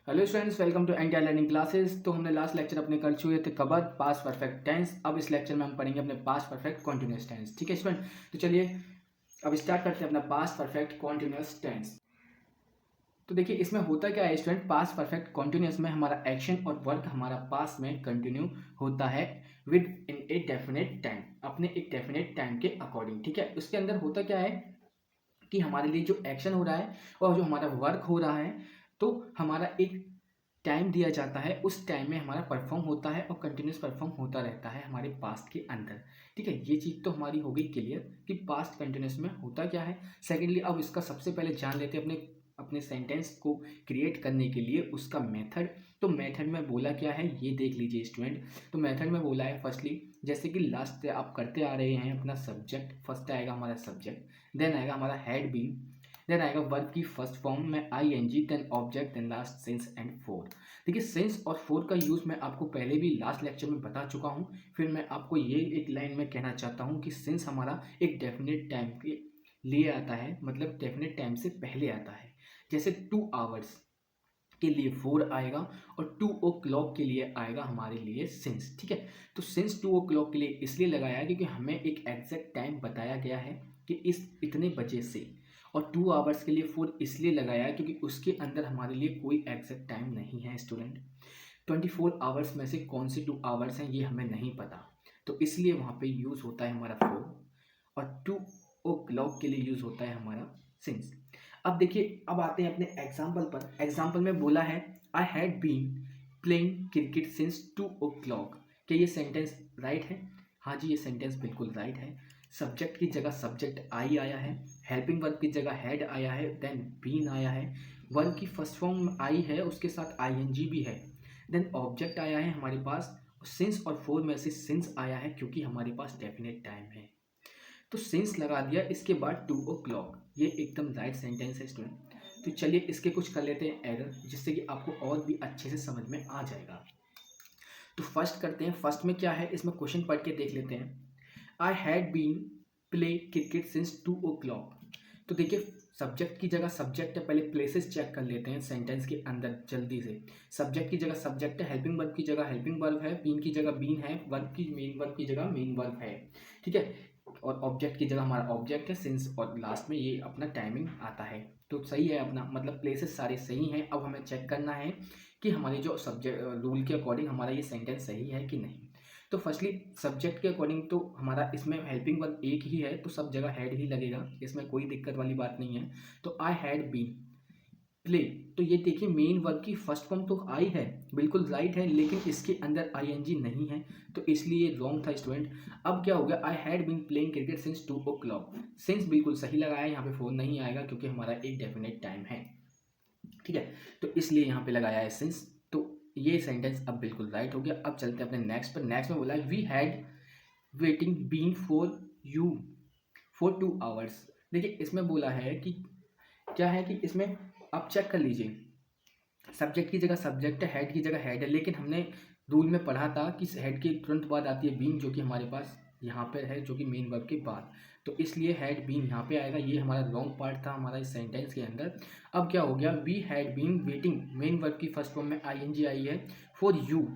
Hello students, welcome to NTR learning classes. तो हमने last lecture अपने कर चुके थे कवर पास्ट परफेक्ट टेंस। अब इस लेक्चर में हम पढ़ेंगे अपने पास्ट परफेक्ट कॉन्टिन्यूस टेंस। ठीक है स्टूडेंट, तो चलिए अब स्टार्ट करते हैं अपना पास्ट परफेक्ट कॉन्टिन्यूस टेंस। तो देखिए इसमें होता क्या है स्टूडेंट, पास्ट परफेक्ट कॉन्टिन्यूस में हमारा एक्शन और वर्क हमारा पास्ट में कंटिन्यू होता है with in a definite time, अपने एक डेफिनेट टाइम के अकॉर्डिंग। ठीक है, उसके अंदर होता क्या है कि हमारे लिए जो एक्शन हो रहा है और जो हमारा वर्क हो रहा है, तो हमारा एक टाइम दिया जाता है, उस टाइम में हमारा परफॉर्म होता है और कंटिन्यूस परफॉर्म होता रहता है हमारे पास्ट के अंदर। ठीक है, ये चीज़ तो हमारी हो गई क्लियर कि पास्ट कंटिन्यूस में होता क्या है। सेकेंडली अब इसका सबसे पहले जान लेते हैं अपने अपने सेंटेंस को क्रिएट करने के लिए उसका मेथड। तो मेथड में बोला क्या है ये देख लीजिए स्टूडेंट। तो मेथड में बोला है फर्स्टली, जैसे कि लास्ट आप करते आ रहे हैं अपना सब्जेक्ट, फर्स्ट आएगा हमारा सब्जेक्ट, देन आएगा हमारा हैड बीन, देन आएगा वर्ब की फर्स्ट फॉर्म में I N G, then object, then last since and for. देखिए सिंस और फोर का यूज़ मैं आपको पहले भी लास्ट लेक्चर में बता चुका हूँ। फिर मैं आपको ये एक लाइन में कहना चाहता हूँ कि सिंस हमारा एक डेफिनेट टाइम के लिए आता है, मतलब डेफिनेट टाइम से पहले आता है। जैसे 2 आवर्स के लिए 4 आएगा और 2 o'clock के लिए आएगा हमारे लिए सिंस। ठीक है, तो सिंस 2 o'clock के लिए इसलिए लगाया है क्योंकि हमें एक एग्जैक्ट टाइम बताया गया है कि इस इतने बजे से। और 2 आवर्स के लिए 4 इसलिए लगाया है क्योंकि उसके अंदर हमारे लिए कोई एग्जैक्ट टाइम नहीं है स्टूडेंट। 24 आवर्स में से कौन से 2 आवर्स हैं ये हमें नहीं पता, तो इसलिए वहाँ पे यूज़ होता है हमारा 4। और 2 o'clock के लिए यूज़ होता है हमारा सिंस। अब देखिए अब आते हैं अपने एग्जाम्पल पर। एग्जाम्पल में बोला है I had been playing cricket since 2 o'clock। क्या ये सेंटेंस राइट है? हाँ जी, ये सेंटेंस बिल्कुल राइट है। सब्जेक्ट की जगह सब्जेक्ट आई आया है, हेल्पिंग वर्ब की जगह हैड आया है, देन बीन आया है, वर्ब की फर्स्ट फॉर्म आई है, उसके साथ आईएनजी भी है, देन ऑब्जेक्ट आया है हमारे पास, सिंस और फोर में से सिंस आया है क्योंकि हमारे पास डेफिनेट टाइम है। तो सिंस लगा दिया, इसके बाद 2 o'clock, ये एकदम राइट सेंटेंस है स्टूडेंट। तो चलिए इसके कुछ कर लेते हैं एरर, जिससे कि आपको और भी अच्छे से समझ में आ जाएगा। तो फर्स्ट करते हैं, फर्स्ट में क्या है इसमें क्वेश्चन पढ़ के देख लेते हैं। I had been play cricket since 2 o'clock। तो देखिए सब्जेक्ट की जगह सब्जेक्ट है, पहले प्लेसेस चेक कर लेते हैं सेंटेंस के अंदर जल्दी से। सब्जेक्ट की जगह सब्जेक्ट है, हेल्पिंग वर्ब की जगह हेल्पिंग वर्ब है, बीन की जगह बीन है, वर्ब की मेन वर्ब की जगह मेन वर्ब है। ठीक है, और ऑब्जेक्ट की जगह हमारा ऑब्जेक्ट है सिंस, और लास्ट में ये अपना टाइमिंग आता है। तो सही है अपना, मतलब प्लेसेस सारे सही हैं। अब हमें चेक करना है कि हमारी जो सब्जेक्ट रूल के अकॉर्डिंग हमारा ये सेंटेंस सही है कि नहीं। तो फर्स्टली सब्जेक्ट के अकॉर्डिंग तो हमारा इसमें हेल्पिंग वर्ब एक ही है, तो सब जगह हैड ही लगेगा, इसमें कोई दिक्कत वाली बात नहीं है। तो आई हैड बीन प्ले, तो ये देखिए मेन वर्ब की फर्स्ट फॉर्म तो आई है, बिल्कुल राइट है, लेकिन इसके अंदर आईएनजी नहीं है, तो इसलिए रॉन्ग था स्टूडेंट। अब क्या हो गया, I had been playing cricket since 2 o'clock। Since बिल्कुल सही लगाया है, यहाँ पे फोन नहीं आएगा क्योंकि हमारा एक डेफिनेट टाइम है। ठीक है, तो इसलिए यहाँ पे लगाया है सिंस। तो ये सेंटेंस अब बिल्कुल राइट हो गया। अब चलते हैं अपने नेक्स्ट पर। नेक्स्ट में बोला है we had waiting been for you for 2 hours। देखिए इसमें बोला है कि क्या है कि इसमें आप चेक कर लीजिए, सब्जेक्ट की जगह सब्जेक्ट है, हेड की जगह हेड है, लेकिन हमने रूल में पढ़ा था कि हेड के तुरंत बाद आती है बीन, जो कि हमारे पास यहाँ पर है, जो कि मेन वर्ब के बाद। तो इसलिए हेड बीन यहाँ पे आएगा, ये हमारा रॉन्ग पार्ट था हमारा इस सेंटेंस के अंदर। अब क्या हो गया, we had been waiting, main verb की फर्स्ट फॉर्म में आईएनजी आई है, फॉर यू,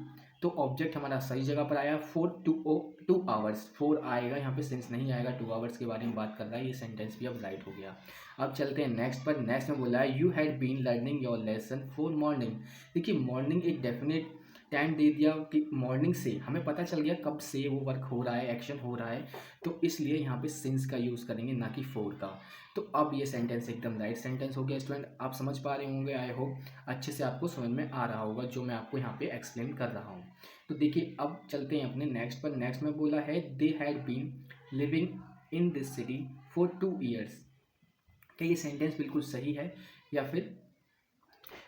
तो ऑब्जेक्ट हमारा सही जगह पर आया, फॉर 2 hours, 4 आएगा यहाँ पे, सिंस नहीं आएगा, 2 hours के बारे में बात कर रहा है, ये सेंटेंस भी अब राइट हो गया। अब चलते हैं नेक्स्ट पर। नेक्स्ट में बोला है you had been learning your lesson for morning. देखिए मॉर्निंग एक डेफिनेट टाइम दे दिया कि मॉर्निंग से, हमें पता चल गया कब से वो वर्क हो रहा है, एक्शन हो रहा है, तो इसलिए यहाँ पे सिंस का यूज़ करेंगे ना कि फोर का। तो अब ये सेंटेंस एकदम राइट सेंटेंस हो गया स्टूडेंट, आप समझ पा रहे होंगे, आई होप अच्छे से आपको समझ में आ रहा होगा जो मैं आपको यहाँ पे एक्सप्लेन कर रहा हूँ। तो देखिए अब चलते हैं अपने नेक्स्ट पर। नेक्स्ट में बोला है they had been living in this city for 2 years। क्या ये सेंटेंस बिल्कुल सही है या फिर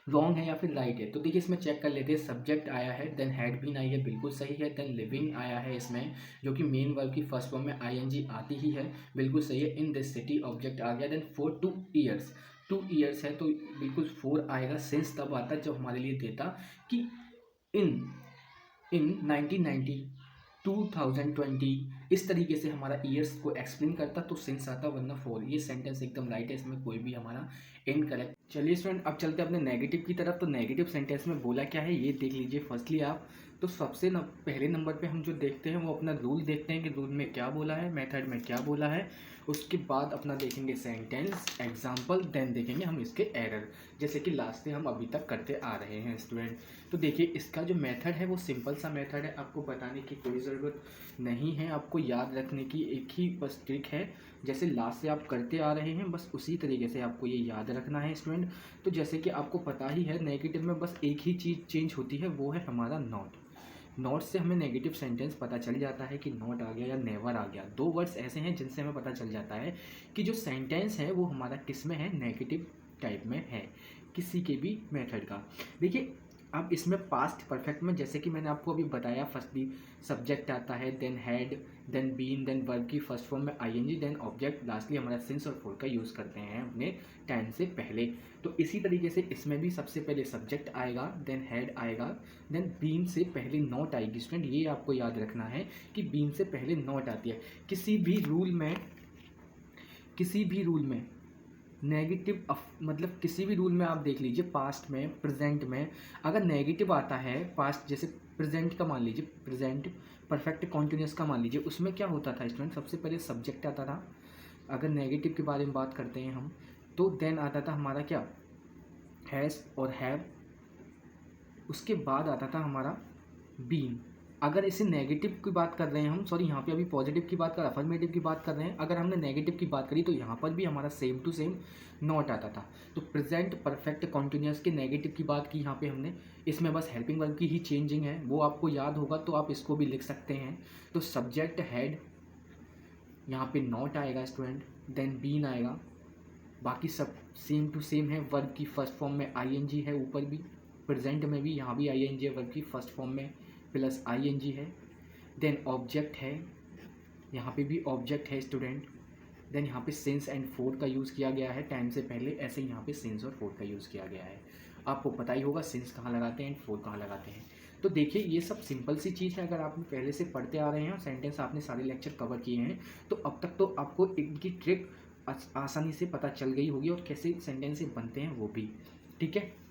रॉन्ग है या फिर राइट है? तो देखिए इसमें चेक कर लेते हैं, सब्जेक्ट आया है, देन हैड बीन आई है, बिल्कुल सही है, देन लिविंग आया है इसमें, जो कि मेन वर्ब की फर्स्ट फॉर्म में आईएनजी आती ही है, बिल्कुल सही है। इन दिस सिटी ऑब्जेक्ट आ गया, देन फॉर 2 years, 2 years है तो बिल्कुल 4 आएगा। सिंस तब आता जब हमारे लिए देता कि इन इन 1990, 2020, इस तरीके से हमारा ईयर्स को एक्सप्लेन करता तो सिंस आता, वरना फॉर। ये सेंटेंस एकदम राइट है, इसमें कोई भी हमारा इनकरेक्ट। चलिए स्टूडेंट, अब चलते हैं अपने नेगेटिव की तरफ। तो नेगेटिव सेंटेंस में बोला क्या है ये देख लीजिए फर्स्टली आप। तो सबसे पहले नंबर पे हम जो देखते हैं वो अपना रूल देखते हैं कि रूल में क्या बोला है, मेथड में क्या बोला है। उसके बाद अपना देखेंगे सेंटेंस, एग्जाम्पल, देन देखेंगे हम इसके एरर, जैसे कि लास्ट से हम अभी तक करते आ रहे हैं स्टूडेंट। तो देखिए इसका जो मेथड है वो सिंपल सा मेथड है, आपको बताने की कोई ज़रूरत नहीं है, आपको याद रखने की एक ही बस ट्रिक है। जैसे लास्ट से आप करते आ रहे हैं बस उसी तरीके से आपको ये याद रखना है स्टूडेंट। तो जैसे कि आपको पता ही है नेगेटिव में बस एक ही चीज़ चेंज होती है, वो है हमारा नॉट। नॉट से हमें नेगेटिव सेंटेंस पता चल जाता है कि नॉट आ गया या नेवर आ गया। दो वर्ड्स ऐसे हैं जिनसे हमें पता चल जाता है कि जो सेंटेंस है वो हमारा किस में है, नेगेटिव टाइप में है, किसी के भी मेथड का। देखिए अब इसमें पास्ट परफेक्ट में जैसे कि मैंने आपको अभी बताया, फर्स्टली सब्जेक्ट आता है, then had, then been, then verb की फर्स्ट फॉर्म में आईएनजी, देन ऑब्जेक्ट, लास्टली हमारा सिंस और फॉर का यूज़ करते हैं अपने टाइम से पहले। तो इसी तरीके से इसमें भी सबसे पहले सब्जेक्ट आएगा, देन हैड आएगा, देन बीन से पहले नॉट आएगी स्टूडेंट। ये आपको याद रखना है कि बीन से पहले नॉट आती है। किसी भी रूल में नेगेटिव मतलब किसी भी रूल में आप देख लीजिए, पास्ट में, प्रेजेंट में अगर नेगेटिव आता है, पास्ट जैसे प्रेजेंट का मान लीजिए, प्रेजेंट परफेक्ट कॉन्टिन्यूस का मान लीजिए, उसमें क्या होता था स्टूडेंट, सबसे पहले सब्जेक्ट आता था। अगर नेगेटिव के बारे में बात करते हैं हम, तो देन आता था हमारा क्या, हैज़ और हैव, उसके बाद आता था हमारा बीन। अगर इसे नेगेटिव की बात कर रहे हैं हम, सॉरी यहाँ पे अभी पॉजिटिव की बात कर, अफर्मेटिव की बात कर रहे हैं, अगर हमने नेगेटिव की बात करी तो यहाँ पर भी हमारा सेम टू सेम नॉट आता था। तो प्रेजेंट परफेक्ट कॉन्टिन्यूस के नेगेटिव की बात की यहाँ पे हमने, इसमें बस हेल्पिंग वर्ब की ही चेंजिंग है, वो आपको याद होगा तो आप इसको भी लिख सकते हैं। तो सब्जेक्ट हैड, यहाँ पे नॉट आएगा स्टूडेंट, देन बीन आएगा, बाकी सब सेम टू सेम है। वर्ब की फर्स्ट फॉर्म में आईएनजी है, ऊपर भी प्रेजेंट में भी यहाँ भी आईएनजी है, वर्ब की फर्स्ट फॉर्म में प्लस आईएनजी है। देन ऑब्जेक्ट है, यहाँ पे भी ऑब्जेक्ट है स्टूडेंट। देन यहाँ पे सिंस एंड फोर का यूज़ किया गया है टाइम से पहले, ऐसे ही यहाँ पे सिंस और फोर का यूज़ किया गया है। आपको पता ही होगा सिंस कहाँ लगाते हैं एंड फोर कहाँ लगाते हैं। तो देखिए ये सब सिंपल सी चीज़ है, अगर आप पहले से पढ़ते आ रहे हैं और सेंटेंस आपने सारे लेक्चर कवर किए हैं तो अब तक तो आपको इनकी ट्रिक आसानी से पता चल गई होगी और कैसे सेंटेंस बनते हैं वो भी, ठीक है।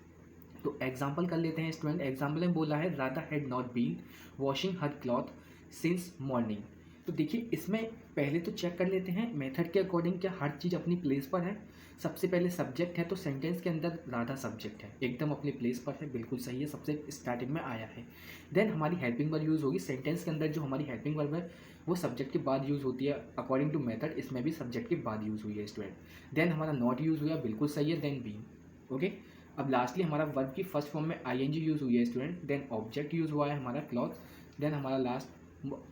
तो एग्जाम्पल कर लेते हैं स्टूडेंट। एग्जाम्पल में बोला है Radha had not been washing her cloth since morning. तो देखिए इसमें पहले तो चेक कर लेते हैं मेथड के अकॉर्डिंग क्या हर चीज़ अपनी प्लेस पर है। सबसे पहले सब्जेक्ट है तो सेंटेंस के अंदर राधा सब्जेक्ट है, एकदम अपनी प्लेस पर है, बिल्कुल सही है, सबसे स्टार्टिंग में आया है। देन हमारी हेल्पिंग वर्ब यूज़ होगी सेंटेंस के अंदर, जो हमारी हेल्पिंग वर्ब है वो सब्जेक्ट के बाद यूज़ होती है अकॉर्डिंग टू मेथड, इसमें भी सब्जेक्ट के बाद यूज़ हुई है स्टूडेंट। देन हमारा नॉट यूज़ हुआ, बिल्कुल सही है, देन बीन, ओके। अब लास्टली हमारा वर्ब की फर्स्ट फॉर्म में आईएनजी यूज़ हुई है स्टूडेंट, देन ऑब्जेक्ट यूज़ हुआ है हमारा क्लॉथ, देन हमारा लास्ट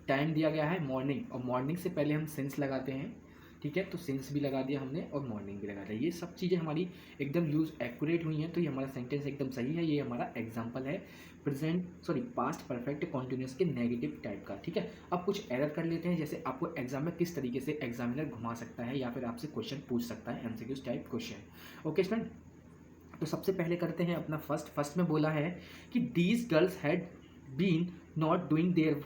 टाइम दिया गया है मॉर्निंग, और मॉर्निंग से पहले हम सिंस लगाते हैं, ठीक है। तो सिंस भी लगा दिया हमने और मॉर्निंग भी लगा दिया। ये सब चीज़ें हमारी एकदम यूज़ एक्यूरेट हुई हैं, तो ये हमारा सेंटेंस एकदम सही है। ये हमारा एग्जाम्पल है पास्ट परफेक्ट कॉन्टिन्यूस के नेगेटिव टाइप का, ठीक है। अब कुछ एरर कर लेते हैं, जैसे आपको एग्जाम में किस तरीके से एग्जामिनर घुमा सकता है या फिर आपसे क्वेश्चन पूछ सकता है, MCQs type question, okay student. तो सबसे पहले करते हैं अपना फर्स्ट में बोला है कि these girls had been not doing their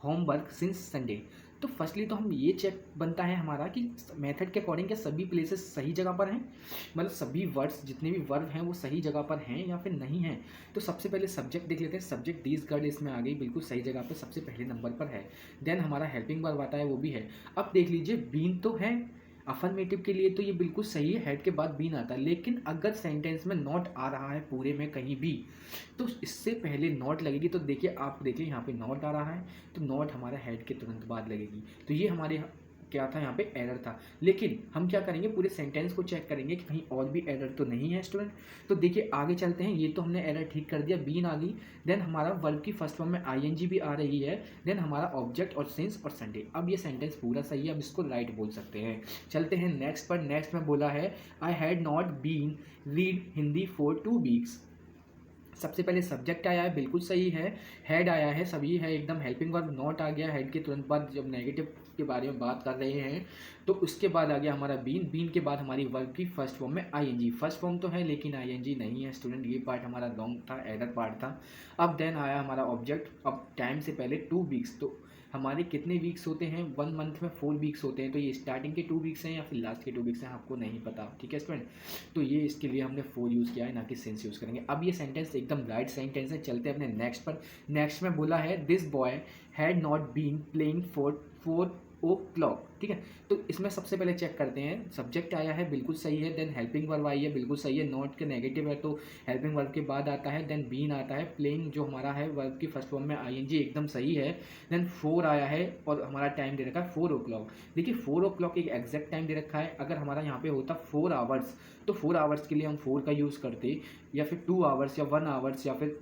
homework since Sunday. तो फर्स्टली तो हम ये चेक बनता है हमारा कि मेथड के अकॉर्डिंग क्या सभी प्लेसेस सही जगह पर हैं, मतलब सभी वर्ड्स जितने भी वर्ब हैं वो सही जगह पर हैं या फिर नहीं हैं। तो सबसे पहले सब्जेक्ट देख लेते हैं, सब्जेक्ट दीज गर्ल इसमें आ गई, बिल्कुल सही जगह पर सबसे पहले नंबर पर है। देन हमारा हेल्पिंग वर्ब आता है, वो भी है। अब देख लीजिए बीन तो है अफर्मेटिव के लिए, तो ये बिल्कुल सही है, हेड के बाद बीन आता है। लेकिन अगर सेंटेंस में नॉट आ रहा है पूरे में कहीं भी, तो इससे पहले नॉट लगेगी। तो देखिए आप देखिए यहाँ पे नॉट आ रहा है, तो नॉट हमारा हेड के तुरंत बाद लगेगी। तो ये हमारे क्या था, यहाँ पे एरर था। लेकिन हम क्या करेंगे, पूरे सेंटेंस को चेक करेंगे कि कहीं और भी एरर तो नहीं है स्टूडेंट। तो देखिए आगे चलते हैं, ये तो हमने एरर ठीक कर दिया, बीन आ गई। देन हमारा वर्ब की फर्स्ट फॉर्म में आईएनजी भी आ रही है, देन हमारा ऑब्जेक्ट और सिंस और संडे। अब ये सेंटेंस पूरा सही है, अब इसको राइट बोल सकते हैं। चलते हैं नेक्स्ट पर। नेक्स्ट में बोला है I had not been read Hindi for 2 weeks. सबसे पहले सब्जेक्ट आया है, बिल्कुल सही है, हेड आया है, सभी है एकदम। हेल्पिंग वर्ब नॉट आ गया, हेड के तुरंत बाद जब नेगेटिव के बारे में बात कर रहे हैं तो उसके बाद आ गया हमारा बीन, बीन के बाद हमारी वर्ब की फर्स्ट फॉर्म में आईएनजी। फर्स्ट फॉर्म तो है लेकिन आईएनजी नहीं है स्टूडेंट, ये पार्ट हमारा रॉन्ग था, एरर पार्ट था। अब देन आया हमारा ऑब्जेक्ट, अब टाइम से पहले 2 वीक्स, तो हमारे कितने वीक्स होते हैं, 1 मंथ में 4 वीक्स होते हैं, तो ये स्टार्टिंग के 2 वीक्स हैं या फिर लास्ट के 2 वीक्स हैं आपको नहीं पता, ठीक है स्टूडेंट। तो ये इसके लिए हमने 4 यूज़ किया है, ना कि सिंस यूज़ करेंगे। अब ये सेंटेंस एकदम राइट सेंटेंस है। चलते हैं अपने नेक्स्ट पर। नेक्स्ट में बोला है this boy had not been playing for 4 o'clock, ठीक है। तो इसमें सबसे पहले चेक करते हैं, सब्जेक्ट आया है बिल्कुल सही है, देन हेल्पिंग वर्ब आई है बिल्कुल सही है, नॉट के नेगेटिव है तो हेल्पिंग वर्ब के बाद आता है, देन बीन आता है, प्लेइंग जो हमारा है वर्ब की फर्स्ट फॉर्म में आईएनजी एकदम सही है, देन 4 आया है और हमारा टाइम दे रखा है 4 o'clock। देखिए 4 o'clock एक एग्जैक्ट टाइम दे रखा है, अगर हमारा यहाँ पे होता 4 आवर्स तो 4 आवर्स के लिए हम 4 का यूज़ करते, या फिर 2 आवर्स या 1 आवर्स या फिर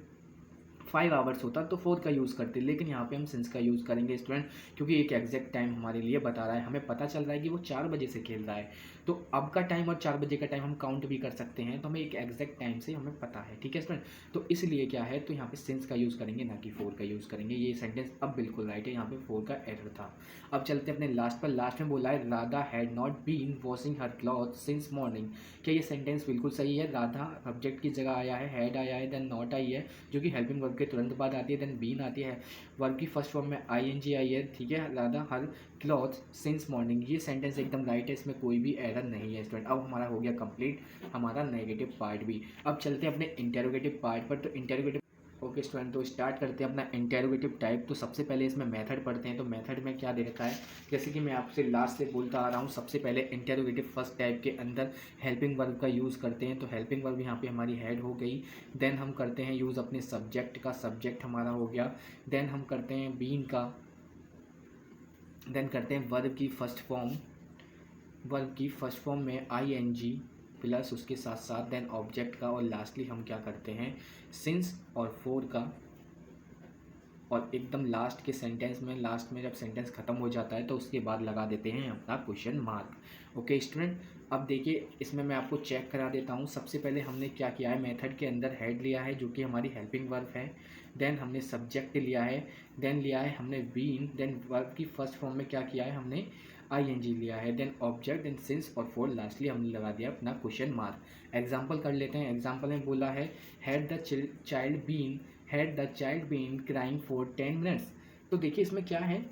5 आवर्स होता तो 4 का यूज़ करते, लेकिन यहाँ पे हम सिंस का यूज़ करेंगे स्टूडेंट, क्योंकि एक एग्जैक्ट टाइम हमारे लिए बता रहा है, हमें पता चल रहा है कि वो 4 बजे से खेल रहा है, तो अब का टाइम और 4 बजे का टाइम हम काउंट भी कर सकते हैं, तो हमें एक एग्जैक्ट टाइम से हमें पता है, ठीक है स्टूडेंट। तो इसलिए क्या है, तो यहाँ पे सिंस का यूज़ करेंगे ना कि 4 का यूज़ करेंगे। ये सेंटेंस अब बिल्कुल राइट है, यहाँ पे 4 का एरर था। अब चलते हैं अपने लास्ट पर। लास्ट में बोला है Radha had not been washing her cloth since morning. क्या ये सेंटेंस बिल्कुल सही है? राधा सब्जेक्ट की जगह आया है, हैड आया है, देन नॉट आई है जो कि हेल्पिंग वर्ब के तुरंत बाद आती है, देन बीन आती है, वर्ब की फर्स्ट फॉर्म में आईएनजी आई है, ठीक है। राधा हर क्लॉथ सिंस मॉर्निंग, ये सेंटेंस एकदम राइट है, इसमें कोई भी एरर नहीं है स्टूडेंट। अब हमारा हो गया कंप्लीट हमारा नेगेटिव पार्ट भी। अब चलते हैं अपने इंटेरोगेटिव पार्ट पर। तो इंटेरोगेटिव ओके स्टूडेंट, तो स्टार्ट करते हैं अपना इंटेरोगेटिव टाइप। तो सबसे पहले इसमें मेथड पढ़ते हैं। तो मेथड में क्या दे रखा है, जैसे कि मैं आपसे लास्ट से बोलता आ रहा हूँ, सबसे पहले इंटेरोगेटिव फर्स्ट टाइप के अंदर हेल्पिंग वर्ब का यूज़ करते हैं। तो हेल्पिंग वर्ब यहाँ पे हमारी हेड हो गई, देन हम करते हैं यूज़ अपने सब्जेक्ट का, सब्जेक्ट हमारा हो गया, देन हम करते हैं बीन का, देन करते हैं वर्ब की फर्स्ट फॉर्म, वर्ब की फर्स्ट फॉर्म में आईएनजी प्लस उसके साथ साथ देन ऑब्जेक्ट का, और लास्टली हम क्या करते हैं सिंस और 4 का, और एकदम लास्ट के सेंटेंस में, लास्ट में जब सेंटेंस खत्म हो जाता है तो उसके बाद लगा देते हैं अपना क्वेश्चन मार्क। ओके स्टूडेंट, अब देखिए इसमें मैं आपको चेक करा देता हूँ। सबसे पहले हमने क्या किया है, मेथड के अंदर हेड लिया है जो कि हमारी हेल्पिंग वर्ब है, देन हमने सब्जेक्ट लिया है, देन लिया है हमने बीन, देन वर्ब की फर्स्ट फॉर्म में क्या किया है हमने आईएनजी लिया है, देन ऑब्जेक्ट, देन सिंस और 4 लास्टली हमने लगा दिया अपना क्वेश्चन मार्क। एग्जाम्पल कर लेते हैं। एग्जाम्पल में बोला है had the child been crying for 10 minutes. तो देखिए इसमें क्या है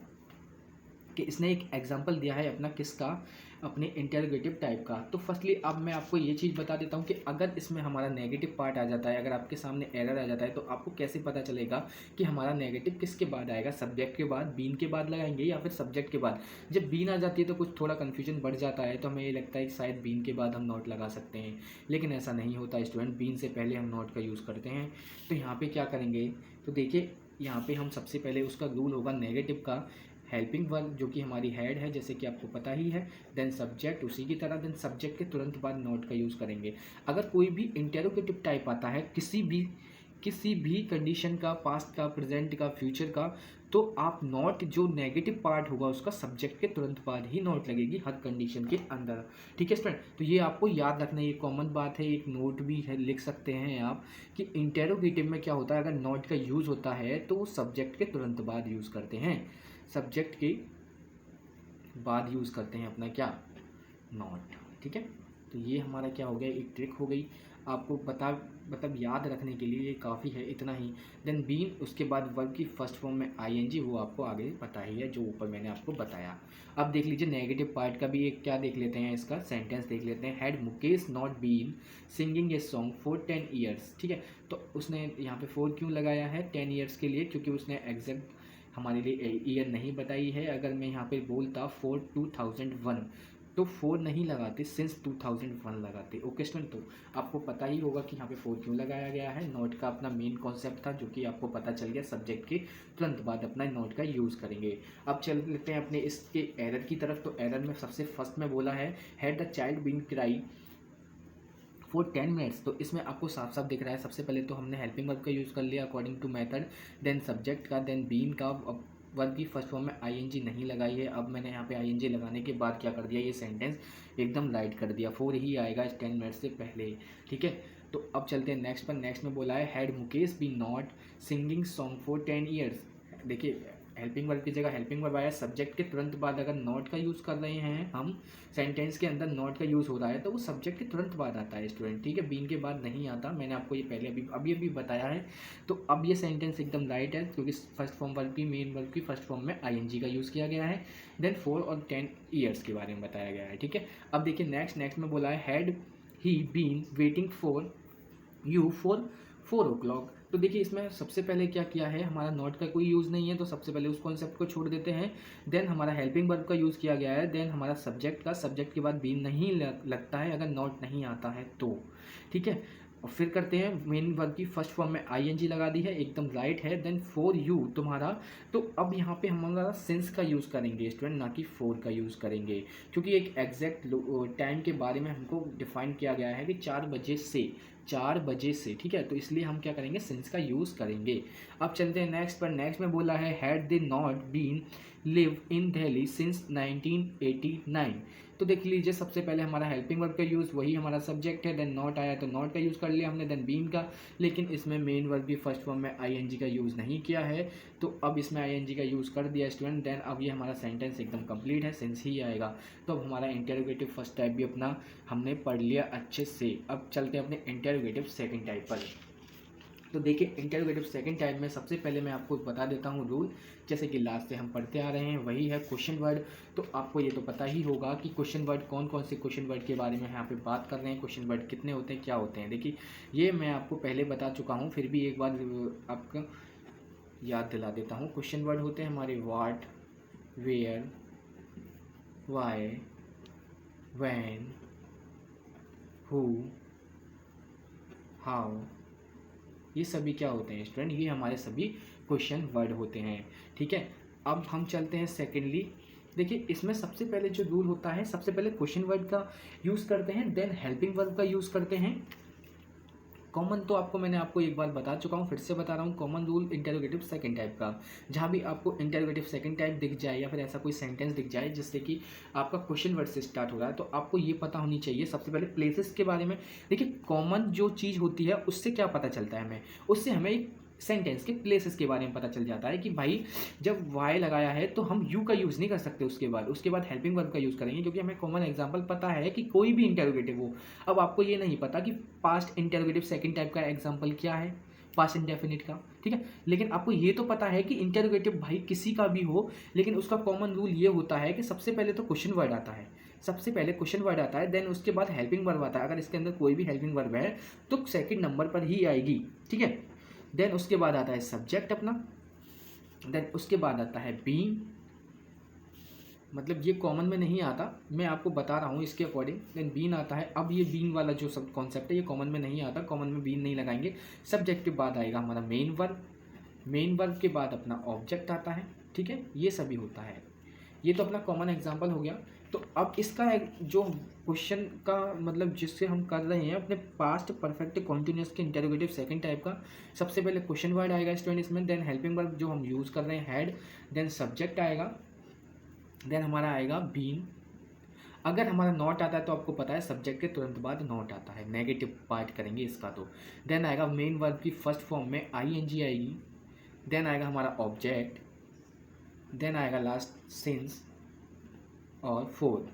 कि इसने एक एग्जांपल दिया है अपना किसका, अपने इंटेरोगेटिव टाइप का। तो फर्स्टली अब मैं आपको ये चीज़ बता देता हूँ कि अगर इसमें हमारा नेगेटिव पार्ट आ जाता है, अगर आपके सामने एरर आ जाता है, तो आपको कैसे पता चलेगा कि हमारा नेगेटिव किसके बाद आएगा, सब्जेक्ट के बाद, बीन के बाद लगाएंगे या फिर सब्जेक्ट के बाद। जब बीन आ जाती है तो कुछ थोड़ा कन्फ्यूजन बढ़ जाता है, तो हमें ये लगता है कि शायद बीन के बाद हम नॉट लगा सकते हैं, लेकिन ऐसा नहीं होता स्टूडेंट, बीन से पहले हम नॉट का यूज़ करते हैं। तो यहाँ पर क्या करेंगे, तो देखिए यहाँ पे हम सबसे पहले उसका रूल होगा नेगेटिव का, हेल्पिंग वर्ब जो कि हमारी हेड है जैसे कि आपको पता ही है, देन सब्जेक्ट उसी की तरह, देन सब्जेक्ट के तुरंत बाद नॉट का यूज़ करेंगे। अगर कोई भी इंटेरोगेटिव टाइप आता है किसी भी कंडीशन का, पास्ट का, प्रेजेंट का, फ्यूचर का, तो आप नॉट जो नेगेटिव पार्ट होगा उसका सब्जेक्ट के तुरंत बाद ही नॉट लगेगी हर कंडीशन के अंदर, ठीक है स्टूडेंट। तो ये आपको याद रखना, ये कॉमन बात है, एक नोट भी है, लिख सकते हैं आप कि इंटेरोगेटिव में क्या होता है, अगर नॉट का यूज़ होता है तो वो सब्जेक्ट के तुरंत बाद यूज़ करते हैं, सब्जेक्ट के बाद यूज़ करते हैं अपना क्या, नॉट, ठीक है। तो ये हमारा क्या हो गया, एक ट्रिक हो गई आपको मतलब याद रखने के लिए, ये काफ़ी है, इतना ही। देन बीन, उसके बाद वर्ब की फर्स्ट फॉर्म में आईएनजी, वो आपको आगे पता ही है जो ऊपर मैंने आपको बताया। अब देख लीजिए नेगेटिव पार्ट का भी एक क्या देख लेते हैं, इसका सेंटेंस देख लेते हैं। Had Mukesh not been singing a song for 10 years, ठीक है। तो उसने यहाँ पे 4 क्यों लगाया है, 10 ईयर्स के लिए, क्योंकि उसने एग्जैक्ट हमारे लिए ईयर नहीं बताई है। अगर मैं यहाँ पे बोलता 4 2001 तो 4 नहीं लगाते, सिंस 2001 लगाते। ओके स्टूडेंट, तो आपको पता ही होगा कि यहाँ पे 4 क्यों लगाया गया है। नोट का अपना मेन कॉन्सेप्ट था जो कि आपको पता चल गया, सब्जेक्ट के तुरंत बाद अपना नोट का यूज़ करेंगे। अब चल लेते हैं अपने इसके एरर की तरफ। तो एरर में सबसे फर्स्ट में बोला है had the child been cry for 10 minutes. तो इसमें आपको साफ साफ दिख रहा है, सबसे पहले तो हमने हेल्पिंग वर्ब का यूज़ कर लिया according to method, then subject का, देन बीन का, वर्ब की फर्स्ट फॉर्म में आईएनजी नहीं लगाई है। अब मैंने यहाँ पे आईएनजी लगाने के बाद क्या कर दिया, ये सेंटेंस एकदम राइट कर दिया, 4 ही आएगा 10 मिनट से पहले, ठीक है। तो अब चलते हैं नेक्स्ट पर। नेक्स्ट में बोला है had Mukesh be not singing song for 10 years. देखिए हेल्पिंग वर्ब की जगह हेल्पिंग वर्ब आया, सब्जेक्ट के तुरंत बाद अगर नॉट का यूज़ कर रहे हैं हम, सेंटेंस के अंदर नॉट का यूज़ हो रहा है तो वो सब्जेक्ट के तुरंत बाद आता है स्टूडेंट, ठीक है, बीन के बाद नहीं आता। मैंने आपको ये पहले अभी बताया है। तो अब ये सेंटेंस एकदम राइट है क्योंकि फर्स्ट फॉर्म वर्ब की, मेन वर्ब की फर्स्ट फॉर्म में आईएनजी का यूज़ किया गया है। देन 4 और 10 ईयर्स के बारे में बताया गया है, ठीक है। अब देखिए नेक्स्ट में बोला है had he been waiting for you for 4 o'clock। तो देखिए इसमें सबसे पहले क्या किया है, हमारा नॉट का कोई यूज़ नहीं है तो सबसे पहले उस कॉन्सेप्ट को छोड़ देते हैं। देन हमारा हेल्पिंग वर्ब का यूज़ किया गया है। देन हमारा सब्जेक्ट के बाद बीन नहीं लगता है अगर नॉट नहीं आता है तो, ठीक है। और फिर करते हैं मेन वर्ब की फर्स्ट फॉर्म में आईएनजी लगा दी है, एकदम राइट है। देन फॉर यू तुम्हारा, तो अब यहाँ पे हमारा सिंस का यूज़ करेंगे स्टूडेंट, ना कि फॉर का यूज़ करेंगे, क्योंकि एक एग्जैक्ट टाइम के बारे में हमको डिफाइन किया गया है कि 4 बजे से, ठीक है। तो इसलिए हम क्या करेंगे, सिंस का यूज़ करेंगे। अब चलते हैं नेक्स्ट पर। नेक्स्ट में बोला है had they not been live in Delhi since 1989। तो देख लीजिए सबसे पहले हमारा हेल्पिंग वर्ब का यूज़, वही हमारा सब्जेक्ट है। देन नॉट आया तो नॉट का यूज़ कर लिया हमने, देन बीन का। लेकिन इसमें मेन वर्ब की फर्स्ट फॉर्म में आईएनजी का यूज़ नहीं किया है, तो अब इसमें आईएनजी का यूज़ कर दिया स्टूडेंट। देन अब ये हमारा सेंटेंस एकदम कंप्लीट है, सिंस ही आएगा। तो अब हमारा इंटरोगेटिव फर्स्ट टाइप भी अपना हमने पढ़ लिया अच्छे से। अब चलते हैं अपने इंटरोगेटिव सेकेंड टाइप पर। तो देखिए इंटरोगेटिव सेकंड टाइप में सबसे पहले मैं आपको बता देता हूँ रूल, जैसे कि लास्ट से हम पढ़ते आ रहे हैं, वही है क्वेश्चन वर्ड। तो आपको ये तो पता ही होगा कि क्वेश्चन वर्ड कौन कौन से क्वेश्चन वर्ड के बारे में यहाँ पे बात कर रहे हैं, क्वेश्चन वर्ड कितने होते हैं, क्या होते हैं। देखिए ये मैं आपको पहले बता चुका हूँ, फिर भी एक बार आपका याद दिला देता हूँ। क्वेश्चन वर्ड होते हैं हमारे what, where, why, when, who, how, ये सभी क्या होते हैं स्टूडेंट, ये हमारे सभी क्वेश्चन वर्ड होते हैं, ठीक है। अब हम चलते हैं सेकेंडली। देखिए इसमें सबसे पहले जो रूल होता है, सबसे पहले क्वेश्चन वर्ड का यूज़ करते हैं, देन हेल्पिंग वर्ब का यूज़ करते हैं। कॉमन तो मैंने आपको एक बार बता चुका हूँ, फिर से बता रहा हूँ। Common rule interrogative second type का, जहाँ भी आपको इंटरोगेटिव सेकंड टाइप दिख जाए या फिर ऐसा कोई सेंटेंस दिख जाए जिससे कि आपका क्वेश्चन वर्ड से स्टार्ट हो रहा है, तो आपको ये पता होनी चाहिए सबसे पहले प्लेसेस के बारे में। देखिए कॉमन जो चीज़ होती है उससे क्या पता चलता है हमें, उससे हमें एक सेंटेंस के प्लेसेस के बारे में पता चल जाता है कि भाई जब वाई लगाया है तो हम यू का यूज़ नहीं कर सकते, उसके बाद हेल्पिंग वर्ब का यूज़ करेंगे, क्योंकि हमें कॉमन एग्जांपल पता है कि कोई भी इंटरोगेटिव हो। अब आपको ये नहीं पता कि पास्ट इंटरोगेटिव सेकंड टाइप का एग्जांपल क्या है, पास्ट इंडेफिनिट का, ठीक है। लेकिन आपको ये तो पता है कि इंटरोगेटिव भाई किसी का भी हो, लेकिन उसका कॉमन रूल ये होता है कि सबसे पहले तो क्वेश्चन वर्ड आता है, सबसे पहले क्वेश्चन वर्ड आता है, देन उसके बाद हेल्पिंग वर्ब आता है। अगर इसके अंदर कोई भी हेल्पिंग वर्ब है तो सेकंड नंबर पर ही आएगी, ठीक है। देन उसके बाद आता है सब्जेक्ट अपना, देन उसके बाद आता है बीइंग, मतलब ये कॉमन में नहीं आता, मैं आपको बता रहा हूँ इसके अकॉर्डिंग। देन बीन आता है। अब ये बीन वाला जो सब कॉन्सेप्ट है ये कॉमन में नहीं आता, कॉमन में बीन नहीं लगाएंगे। सब्जेक्ट के बाद आएगा हमारा मेन वर्ब, मेन वर्ब के बाद अपना ऑब्जेक्ट आता है, ठीक है। ये सभी होता है, ये तो अपना कॉमन एग्जांपल हो गया। तो अब इसका एक जो क्वेश्चन का मतलब जिससे हम कर रहे हैं अपने पास्ट परफेक्ट कॉन्टिन्यूस के इंटरोगेटिव सेकंड टाइप का, सबसे पहले क्वेश्चन वर्ड आएगा स्टूडेंट इसमें, देन हेल्पिंग वर्ब जो हम यूज़ कर रहे हैं हैड, देन सब्जेक्ट आएगा, देन हमारा आएगा बीन। अगर हमारा नॉट आता है तो आपको पता है सब्जेक्ट के तुरंत बाद नॉट आता है, नेगेटिव पार्ट करेंगे इसका। तो देन आएगा मेन वर्ब की फर्स्ट फॉर्म में आईएनजी आएगी, देन आएगा हमारा ऑब्जेक्ट, देन आएगा लास्ट सिंस और फोर,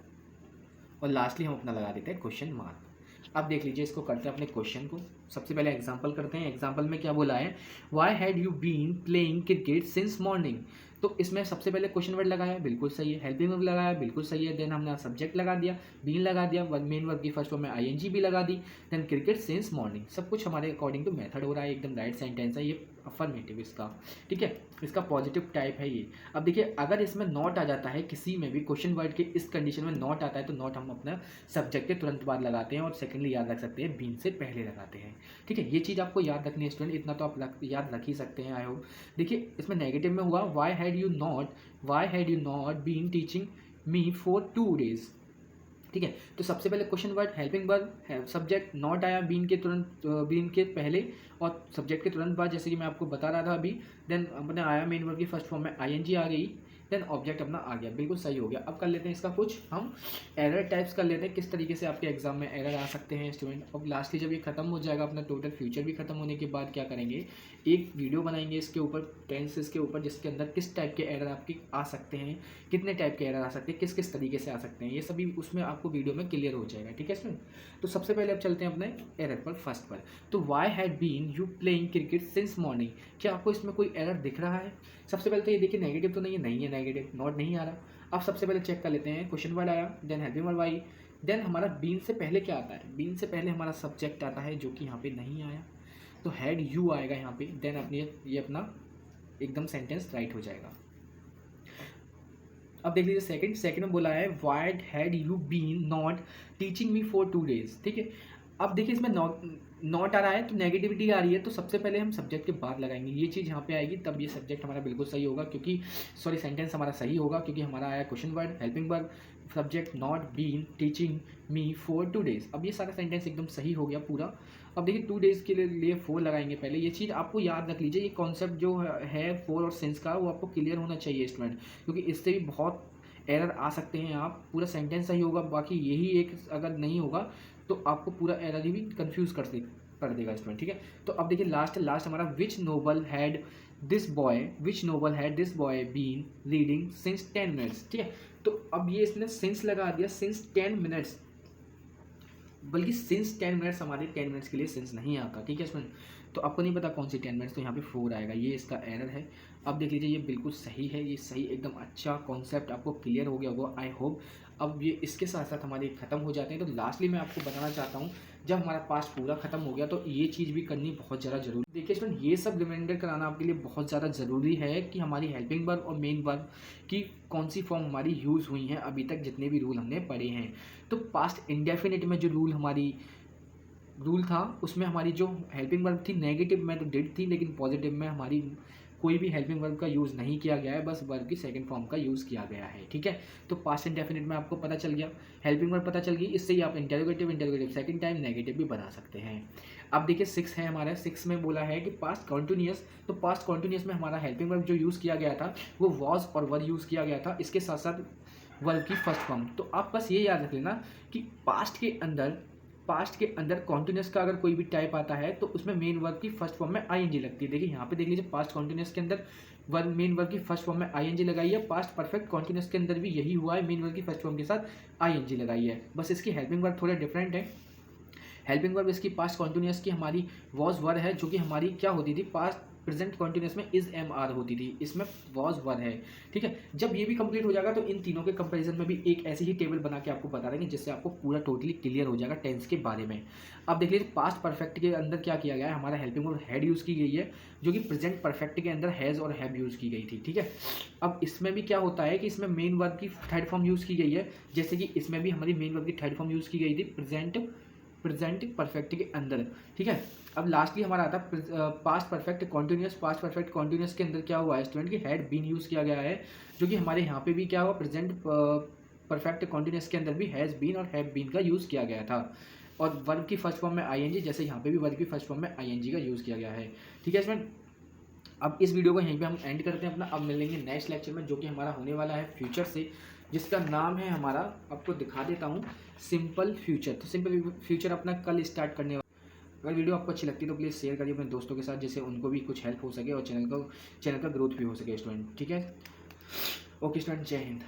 और लास्टली हम अपना लगा देते हैं क्वेश्चन मार्क। अब देख लीजिए इसको करते हैं अपने क्वेश्चन को। सबसे पहले एग्जांपल करते हैं। एग्जांपल में क्या बोला है, why had you been playing cricket since morning. तो इसमें सबसे पहले क्वेश्चन वर्ड लगाया, बिल्कुल सही है। हेल्पिंग वर्ब लगाया, बिल्कुल सही है। देन हमने सब्जेक्ट लगा दिया, बीन लगा दिया, मेन वर्ब की फर्स्ट फॉर्म में आईएनजी भी लगा दी, देन क्रिकेट सिंस मॉर्निंग। सब कुछ हमारे अकॉर्डिंग टू मेथड हो रहा है, एकदम राइट सेंटेंस है ये, अफर्मेटिव इसका, ठीक है, इसका पॉजिटिव टाइप है ये। अब देखिए अगर इसमें नॉट आ जाता है, किसी में भी क्वेश्चन वर्ड के इस कंडीशन में नॉट आता है, तो नॉट हम अपना सब्जेक्ट के तुरंत बाद लगाते हैं, और सेकेंडली याद रख सकते हैं बीन से पहले लगाते हैं, ठीक है। ये चीज़ आपको याद रखनी है स्टूडेंट, इतना तो आप याद रख ही सकते हैं आई होप। देखिए इसमें नेगेटिव में हुआ why had you not been teaching me for 2 days, ठीक है। तो सबसे पहले question word, helping verb, subject, not आया बीन के तुरंत, बीन के पहले और सब्जेक्ट के तुरंत बाद, जैसे कि मैं आपको बता रहा था अभी। देन अपने आया मेन वर्ब की फर्स्ट फॉर्म में आईएनजी आ गई, देन ऑब्जेक्ट अपना आ गया, बिल्कुल सही हो गया। अब कर लेते हैं इसका कुछ हम एरर टाइप्स कर लेते हैं, किस तरीके से आपके एग्जाम में एरर आ सकते हैं स्टूडेंट। अब लास्टली जब ये खत्म हो जाएगा अपना टोटल फ्यूचर भी खत्म होने के बाद क्या करेंगे, एक वीडियो बनाएंगे इसके ऊपर, टेंसेस के ऊपर, जिसके अंदर किस टाइप के एरर आपके आ सकते हैं, कितने टाइप के एरर आ सकते हैं, किस किस तरीके से आ सकते हैं, ये सभी उसमें आपको वीडियो में क्लियर हो जाएगा, ठीक है स्टूडेंट। तो सबसे पहले अब चलते हैं अपने एरर पर, फर्स्ट पर। तो why had been you playing cricket since morning, क्या आपको इसमें कोई एरर दिख रहा है? सबसे पहले तो ये देखिए नेगेटिव तो नहीं है नेगेटिव, नॉट नहीं आ रहा। अब सबसे पहले चेक कर लेते हैं, क्वेश्चन वर्ड आया, देन हेल्पिंग वर्ब आई, देन हमारा बीन से पहले क्या आता है, बीन से पहले हमारा सब्जेक्ट आता है जो कि यहाँ पे नहीं आया, तो हैड यू आएगा यहाँ पे, देन अपने ये अपना एकदम सेंटेंस राइट हो जाएगा। अब देख लीजिए सेकंड में बोला है why had you been not teaching me for 2 days, ठीक है। अब देखिए इसमें नॉट आ रहा है तो नेगेटिविटी आ रही है, तो सबसे पहले हम सब्जेक्ट के बाद लगाएंगे, ये चीज़ यहाँ पे आएगी, तब ये सब्जेक्ट हमारा बिल्कुल सही होगा, क्योंकि सॉरी सेंटेंस हमारा सही होगा, क्योंकि हमारा आया question word, helping verb, subject not been teaching me for 2 days। अब ये सारा सेंटेंस एकदम सही हो गया पूरा। अब देखिए 2 days के लिए 4 लगाएंगे पहले, ये चीज़ आपको याद रख लीजिए, ये कॉन्सेप्ट जो है 4 और सिंस का वो आपको क्लियर होना चाहिए स्टूडेंट, क्योंकि इससे भी बहुत एरर आ सकते हैं। आप पूरा सेंटेंस सही होगा, बाकी यही एक अगर नहीं होगा तो आपको पूरा एरर ही भी कंफ्यूज कर देगा स्टूडेंट, ठीक है। तो अब देखिए लास्ट हमारा which novel had this boy been reading since 10 minutes, ठीक है। तो अब ये इसने सिंस लगा दिया, सिंस 10 minutes, बल्कि सिंस 10 minutes, हमारे 10 minutes के लिए सिंस नहीं आता, ठीक है स्टूडेंट। तो आपको नहीं पता कौन सी 10 minutes, तो यहाँ पे 4 आएगा, ये इसका एरर है। अब देख लीजिए ये बिल्कुल सही है, ये सही एकदम अच्छा कॉन्सेप्ट आपको क्लियर हो गया होगा आई होप। अब ये इसके साथ साथ हमारे ख़त्म हो जाते हैं। तो लास्टली मैं आपको बताना चाहता हूँ, जब हमारा पास्ट पूरा खत्म हो गया तो ये चीज़ भी करनी बहुत ज़्यादा जरूरी। देखिए स्टूडेंट, ये सब रिमाइंडर कराना आपके लिए बहुत ज़्यादा ज़रूरी है कि हमारी हेल्पिंग वर्ब और मेन वर्ब की कौन सी फॉर्म हमारी यूज़ हुई हैं अभी तक, जितने भी रूल हमने पढ़े हैं। तो पास्ट इंडेफिनिट में जो रूल था उसमें हमारी जो हेल्पिंग वर्ब थी नेगेटिव में तो डिड थी, लेकिन पॉजिटिव में हमारी कोई भी हेल्पिंग वर्ब का यूज़ नहीं किया गया है, बस वर्ब की सेकंड फॉर्म का यूज़ किया गया है, ठीक है। तो पास्ट इंडेफिनिट में आपको पता चल गया, हेल्पिंग वर्ब पता चल गई, इससे ही आप इंटेरोगेटिव सेकंड टाइम नेगेटिव भी बना सकते हैं। अब देखिए 6 है हमारा, 6 में बोला है कि पास्ट कॉन्टिन्यूस, तो पास्ट कॉन्टिन्यूस में हमारा हेल्पिंग वर्ब जो यूज़ किया गया था वो वॉज और वर यूज़ किया गया था, इसके साथ साथ वर्ब की फर्स्ट फॉर्म। तो आप बस ये याद रख लेना कि पास्ट के अंदर कॉन्टिन्यूस का अगर कोई भी टाइप आता है तो उसमें मेन वर्ब की फर्स्ट फॉर्म में आईएनजी लगती है। देखिए यहाँ पे देख लीजिए, पास्ट कॉन्टिन्यूस के अंदर मेन वर्ब की फर्स्ट फॉर्म में आईएनजी लगाई है, पास्ट परफेक्ट कॉन्टिन्यूस के अंदर भी यही हुआ है, मेन वर्ब की फर्स्ट फॉर्म के साथ आईएनजी लगाई है। बस इसकी हेल्पिंग वर्ब थोड़ा डिफरेंट है। हेल्पिंग वर्ब इसकी पास्ट कॉन्टिन्यूस की हमारी वॉज वर है, जो कि हमारी क्या होती थी, पास्ट प्रेजेंट कॉन्टिन्यूस में इज एम आर होती थी, इसमें वॉज वर है, ठीक है। जब ये भी कंप्लीट हो जाएगा तो इन तीनों के कंपैरिजन में भी एक ऐसी ही टेबल बना के आपको बता देंगे, जिससे आपको पूरा टोटली क्लियर हो जाएगा टेंस के बारे में। अब देख लीजिए पास्ट परफेक्ट के अंदर क्या किया गया है, हमारा हेल्पिंग वर्ब हैड यूज़ की गई है, जो कि प्रेजेंट परफेक्ट के अंदर हैज़ और हैव यूज़ की गई थी, ठीक है। अब इसमें भी क्या होता है कि इसमें मेन वर्ब की थर्ड फॉर्म यूज़ की गई है, जैसे कि इसमें भी हमारी मेन वर्ब की थर्ड फॉर्म यूज़ की गई थी प्रेजेंट परफेक्ट के अंदर, ठीक है। अब लास्टली हमारा आता है past perfect continuous. Past perfect continuous के अंदर क्या हुआ है स्टूडेंट की हैड बीन यूज़ किया गया है, जो कि हमारे यहाँ पे भी क्या हुआ, प्रेजेंट परफेक्ट कॉन्टिन्यूस के अंदर भी हैज़ बीन और हैव बीन का यूज़ किया गया था, और वर्ब की फर्स्ट फॉर्म में आईएनजी, जैसे यहाँ पे भी वर्ब की फर्स्ट फॉर्म में आईएनजी का यूज़ किया गया है, ठीक है स्टूडेंट। अब इस वीडियो को यहीं पे हम एंड करते हैं अपना। अब मिलेंगे नेक्स्ट लेक्चर में, जो कि हमारा होने वाला है फ्यूचर से, जिसका नाम है हमारा, आपको दिखा देता हूँ, सिंपल फ्यूचर। तो सिंपल फ्यूचर अपना कल स्टार्ट करने वाला। अगर वीडियो आपको अच्छी लगती है तो प्लीज़ शेयर करिए अपने दोस्तों के साथ, जिससे उनको भी कुछ हेल्प हो सके और चैनल का ग्रोथ भी हो सके स्टूडेंट, ठीक है। ओके स्टूडेंट, जय हिंद।